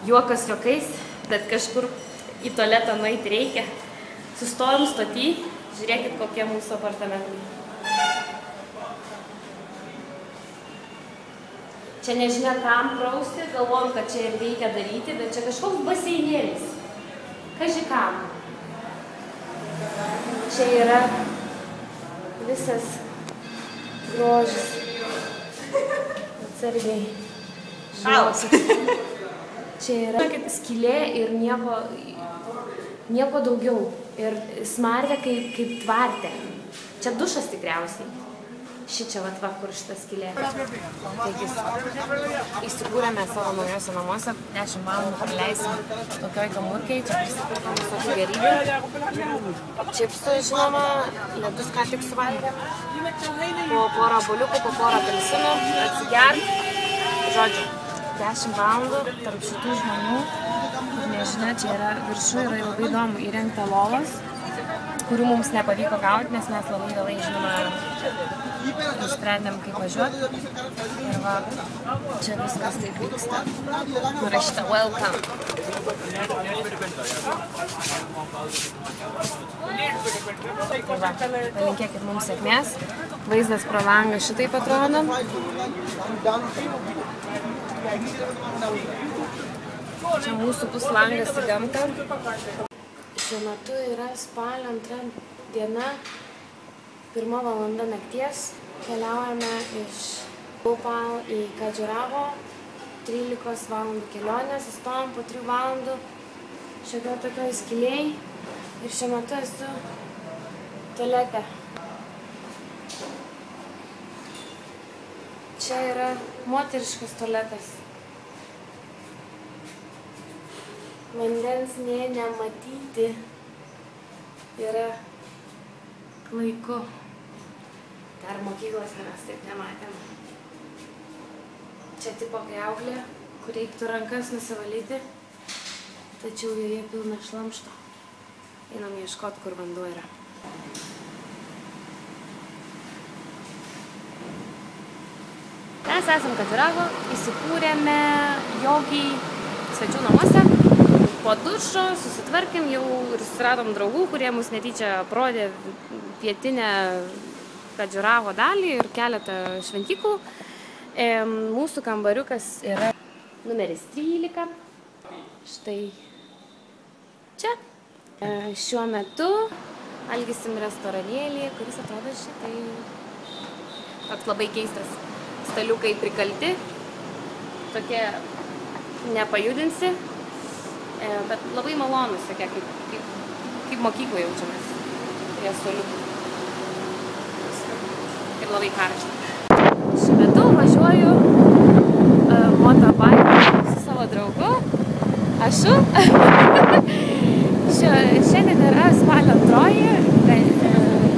juokas juokais, bet kažkur į tualetą nueiti reikia. Sustojom stoty, žiūrėkit, kokie mūsų apartamentai. Čia nežinia kam prausti, galvojom, kad čia ir reikia daryti, bet čia kažkoks baseinėlis. Kaži kam. Čia yra visas grožis. Atsargiai. Žinosit. Čia yra skylė ir nieko daugiau. Ir smarvė kaip tvarte. Čia dušas tikriausiai. Šičia va, kur šita skylė. Taigi, įsikūrėme savo naujose namuose. 10 valandų praleisim tokioj kamurkiai. Čia prisipirkom visokių gėrybių. Čipsų, žinoma, ledus ką tik suvalgė. Po porą buliukų, po porą apelsinų. Atsigert. Žodžiu, 10 valandų tarp šitų žmonių. Nežinia, čia yra viršų, yra labai įdomu įrengta lovos, kurių mums nepavyko gauti, nes mes labai vėlai, žinoma, nusprendėm, kaip važiuoti. Ir va, čia viskas taip vyksta. Parašyta welcome. Tai va, palinkėkit mums sėkmės. Vaizdas pro langą šitaip atrodo. Čia mūsų puslangas į gamtą. Šiuo metu yra spalio 2 diena, 1 valanda nakties. Keliaujame iš Bhopal į Khajuraho, 13 valandų kelionės, sustojom po 3 valandų šiokio tokioj skylėj ir šiuo metu esu tualete. Čia yra moteriškas tualetas. Vandens nė nematyti yra klaiku. Dar mokyklose mes taip nematėm. Čia tipo kriauklė, kur reiktų rankas nusivalyti, tačiau joje pilna šlamšto. Einam ieškoti, kur vanduo yra. Mes esam Khajuraho, įsikūrėme jogiai svečių namuose. Po dušo susitvarkėm jau ir susiradom draugų, kurie mus netyčia aprodė pietinę Khajuraho dalį ir keletą šventyklų. Mūsų kambariukas yra numeris 13. Štai čia. Šiuo metu valgysim restoranėlį, kuris atrodo šitai. Toks labai keistas. Staliukai prikalti. Tokie nepajudinsi. Bet labai malonus, tokia, kaip mokyklą jaučiamės prie suoliukų. Ir labai karšta. Šiuo metu važiuoju motobike su savo draugu, Ašu. Šiandien yra spalio 2,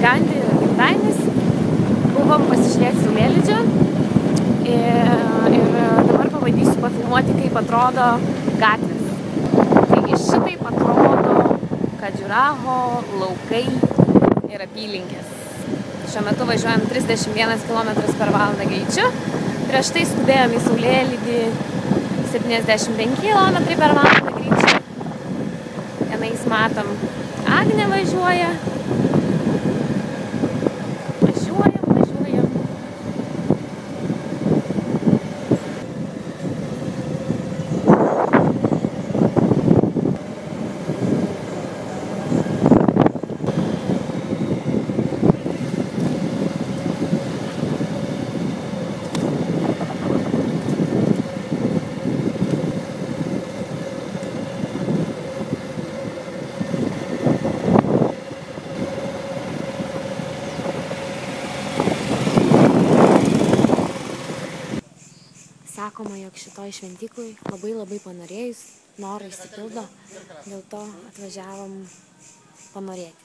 Gandhi gimtadienis. Buvom pasižiūrėti saulėlydžio ir dabar pabandysiu pafilmuoti, kaip atrodo gatvės. Šitaip atrodo Khajuraho laukai ir apylinkės. Šiuo metu važiuojam 31 km/h greičiu. Prieš tai skubėjom į saulėlydį 75 km/h greičiu. Tenais matom, Agnė važiuoja. Sakoma, jog šitoj šventyklai labai panorėjus, norai išsipildo, dėl to atvažiavom panorėti.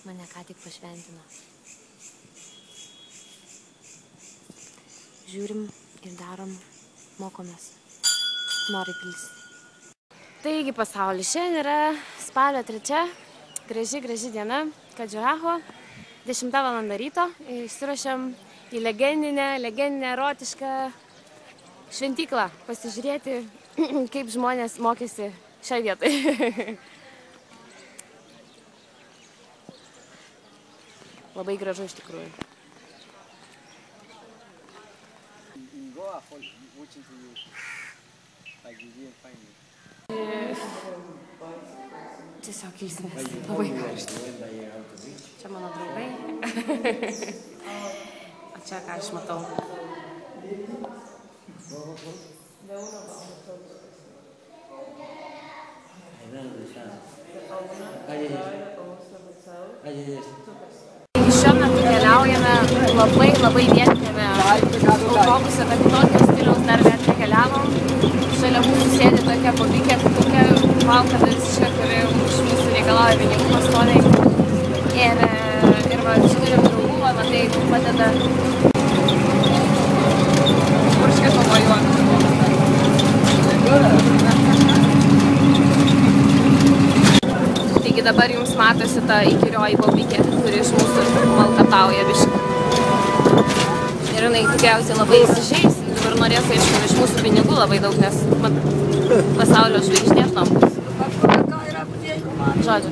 Mane ką tik pašventino. Žiūrim ir darom, mokomės. Norai pilsi. Taigi pasaulis, šiandien yra spalio 3, graži diena. Kadžiaho, 10 val. Ryto, išsiruošiam į legendinę erotišką šventyklą pasižiūrėti, kaip žmonės mokėsi šią vietą. Labai gražu iš tikrųjų. Tiesiog ilsimės. Labai karšta. Čia mano draugai. O čia ką aš matau. Šiuo metu keliaujame labai vietinėme autobuse, bet tokio stiliaus dar net nekeliavom. Šalia mūsų sėdi tokia bobikė, tokia valka visiška, kuri iš mūsų reikalauja pinigų pastoviai. Ir va, čia turim draugų, va, tai padeda kažką pavajuoti. Taigi dabar jums matosi ta įkyrioji bobikė, kuri iš mūsų malkatauja biškį. Ir jinai tikriausiai labai įsižeis. Dabar norės, aišku, iš mūsų pinigų labai daug, nes pasaulio žvaigždė tampus. Žodžiu,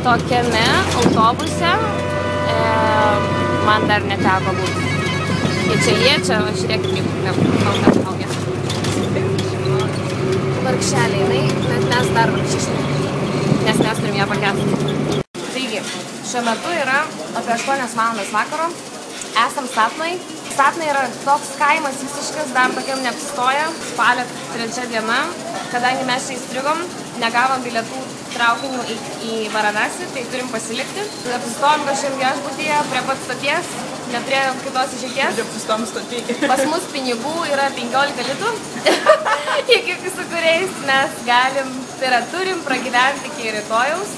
tokiame autobuse man dar neteko būti. Jie čia liečia, žiūrėkit, kaip malkatauja. Vargšeliai, jinai, bet mes dar vargšeliai, nes mes turim ją pakęsti. Taigi, šiuo metu yra apie 8 valandas vakaro, esam Statnoj. Statnai yra toks kaimas visiškas, dar tokiam neapsistoja, spalio 3 diena, kadangi mes čia įstrigom, negavom bilietų traukinių į Varanasį, tai turim pasilikti. Apsistojom kažkaip viešbutyje prie pat stoties, neturėjom kitos išeities. Pas mus pinigų yra 15 litų, iki su kuriais mes galim, tai yra turim pragyventi iki rytojaus.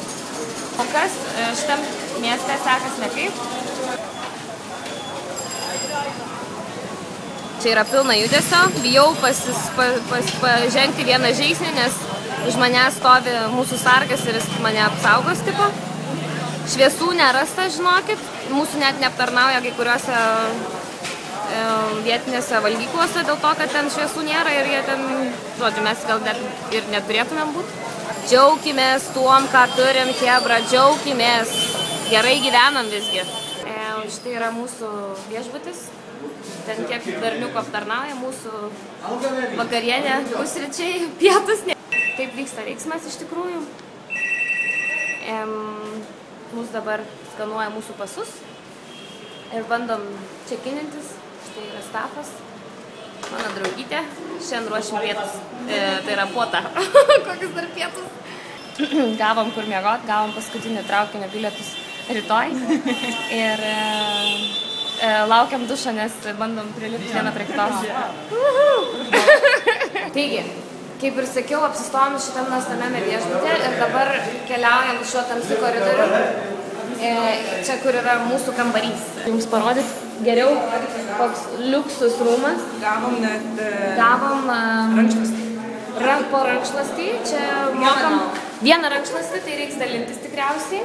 O kas šitam mieste sekas nekaip. Čia yra pilna judesio, bijau pažengti vieną žingsnį, nes už mane stovi mūsų sargas ir jis mane apsaugos tipo. Šviesų nerasta, žinokit, mūsų net neaptarnauja kai kuriuose vietinėse valgyklose dėl to, kad ten šviesų nėra ir jie ten, žodžiu, mes gal net ir neturėtumėm būti. Džiaukimės tuom, ką turim, chebra, džiaukimės, gerai gyvenam visgi. Štai yra mūsų viešbutis. Ten kiek berniukų aptarnauja, mūsų vakarienė, pusryčiai, pietus. Taip vyksta veiksmas iš tikrųjų. Mūsų dabar skanuoja mūsų pasus ir bandom čekinintis. Štai yra stafas, mano draugytė. Šiandien ruošim pietus. Tai yra puota. Kokius dar pietus? Gavom kur miegot, gavom paskutinį traukinio bilietus rytoj. Ir laukiam dušą, nes bandom prilipti vieną prie kitos. Taigi, kaip ir sakiau, apsistojom šitam nuostabiame viešbutyje ir dabar keliaujam šiuo tamsiu koridoriu. Čia, kur yra mūsų kambarys. Jums parodyt geriau, koks liuksus rūmas. Gavom net rankšluostį. Po rankšluostį. Čia mokam vieną rankšluostį, tai reiks dalintis tikriausiai.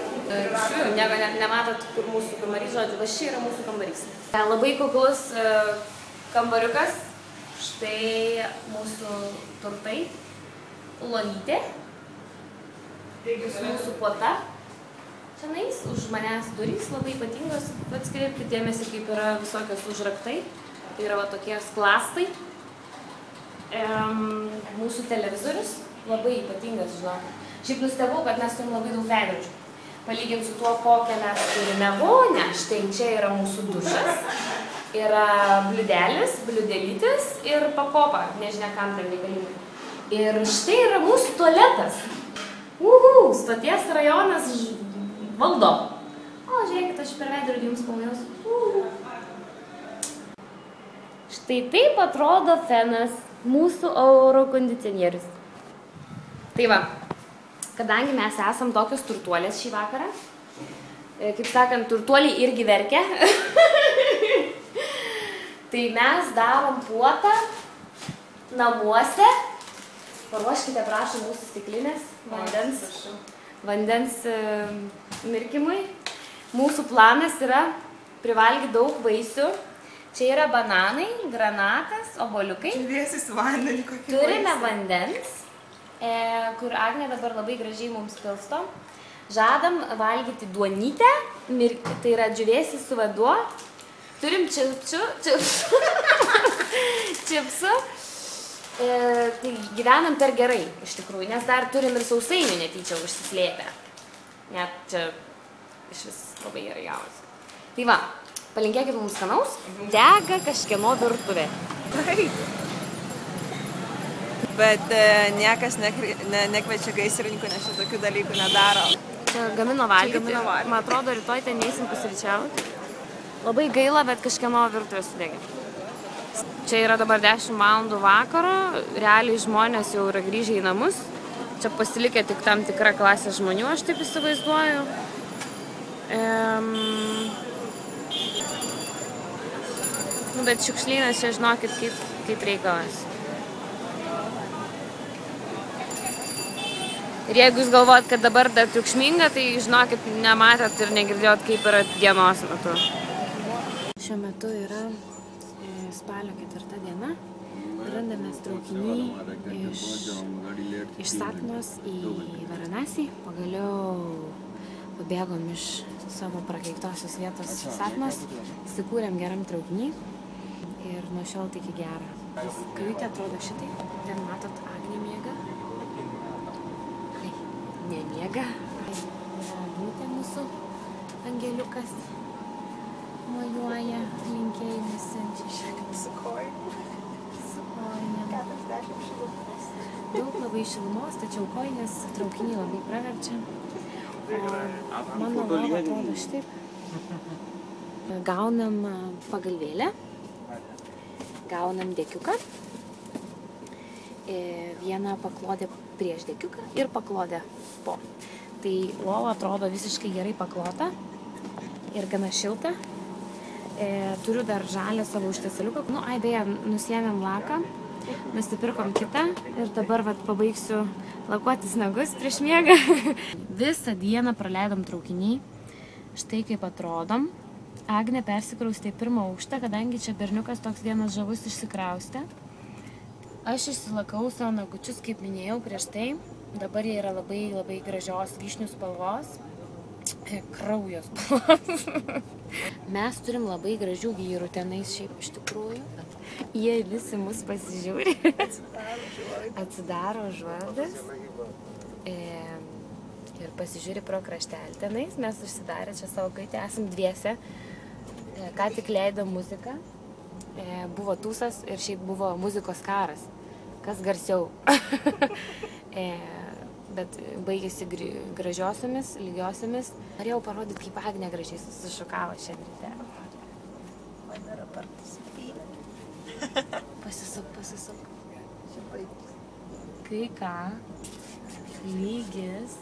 Nieko net nematot, kur mūsų kambarys, žodžiu, va ši yra mūsų kambarys. Labai kuklus kambariukas. Štai mūsų turtai. Lolytė. Mūsų puota. Čianais už manęs durys labai ypatingos. Atskreipkite dėmesį, kaip yra visokios užraktai. Tai yra va tokie sklastai. Mūsų televizorius labai ypatingas, žinok. Šiaip nustebau, kad mes turim labai daug veidrodžių. Palyginti su tuo, kokią mes turime vonę. Štai čia yra mūsų dušas. Yra bliudelis, bliudelytis ir pakopa. Nežinia, kam tam reikalinga. Ir štai yra mūsų tualetas. Stoties rajonas valdo. O, žiūrėkit, aš per veidrodį jums pamajausiu. Štai taip atrodo fenas, mūsų oro kondicionierius. Tai va, kadangi mes esam tokios turtuolės šį vakarą, kaip sakant, turtuoliai irgi verkia, tai mes darom puotą namuose. Paruoškite, prašom, mūsų stiklinės vandens mirkimui. Mūsų planas yra privalgyti daug vaisių. Čia yra bananai, granatas, obuoliukai. Dživėsis vandenį kokį. Turime vandens, kur Agnė dabar labai gražiai mums pilsto. Žadam valgyti duonytę, tai yra džiuvėsis su vanduo. Turim čipsų. Tai gyvenam per gerai, iš tikrųjų, nes dar turim ir sausainių netyčia užsislėpę. Net čia iš vis labai gerai gavosi. Tai va, palinkėkit mums skanaus. Dega kažkieno virtuvė. Taip. Bet niekas nekviečia gaisrininkų, nes čia tokių dalykų nedaro. Čia gamino valgyti. Man atrodo, rytoj ten neisim pusryčiauti. Labai gaila, bet kažkieno virtuvė sudegė. Čia yra dabar 10 valandų vakaro, realiai žmonės jau yra grįžę į namus. Čia pasilikę tik tam tikra klasė žmonių, aš taip įsivaizduoju. Nu, bet šiukšlynas čia žinokit kaip reikalas. Ir jeigu jūs galvojat, kad dabar dar triukšminga, tai žinokit, nematėt ir negirdėjot, kaip yra dienos metu. Šiuo metu yra spalio 4 diena. Randamės traukiny iš Satnos į Varanasį. Pagaliau pabėgom iš savo prakeiktosios vietos Satnos. Įsikūrėm geram traukiny ir nuo šiol tik į gerą. Kajutė atrodo šitai. Ten matot, Agnė miega. Ai, nemiega. Agnutė mūsų angeliukas mojuoja, linkėjimus siunčia. Su kojom. Su kojom. 40 šilumos. Daug labai šilumos, tačiau kojinės traukinį labai praverčia. Mano lova atrodo šitaip. Gaunam pagalvėlę, gaunam dekiuką, vieną paklodę prieš dekiuką ir paklodę po. Tai lova atrodo visiškai gerai paklota ir gana šilta. Turiu dar žalę savo užtiesaliuką. Nu, beje, nusiėmėm laką, nusipirkom kitą ir dabar pabaigsiu lakuotis nagus prieš miegą. Visą dieną praleidom traukiny. Štai kaip atrodom. Agnė persikraustė į 1. aukštą, kadangi čia berniukas toks vienas žavus išsikraustė. Aš išsilakau savo nagučius, kaip minėjau prieš tai. Dabar jie yra labai, labai gražios vyšnių spalvos. Kraujo spalvos. Mes turim labai gražių vyrų tenais šiaip iš tikrųjų. Jie visi mus pasižiūri. Atsidaro užuolaidas. Ir pasižiūri pro kraštelį tenais. Mes užsidarę čia savo kaitę, esam dviese. Ką tik leido muziką. Buvo tūsas ir šiaip buvo muzikos karas. Kas garsiau. Bet baigėsi gražiosiamis, lygiosiamis. Norėjau parodyti, kaip Agnė gražiai susišukavo šiandien ryte. Man yra partas spylė. Pasisuk. Kai ką, lygis.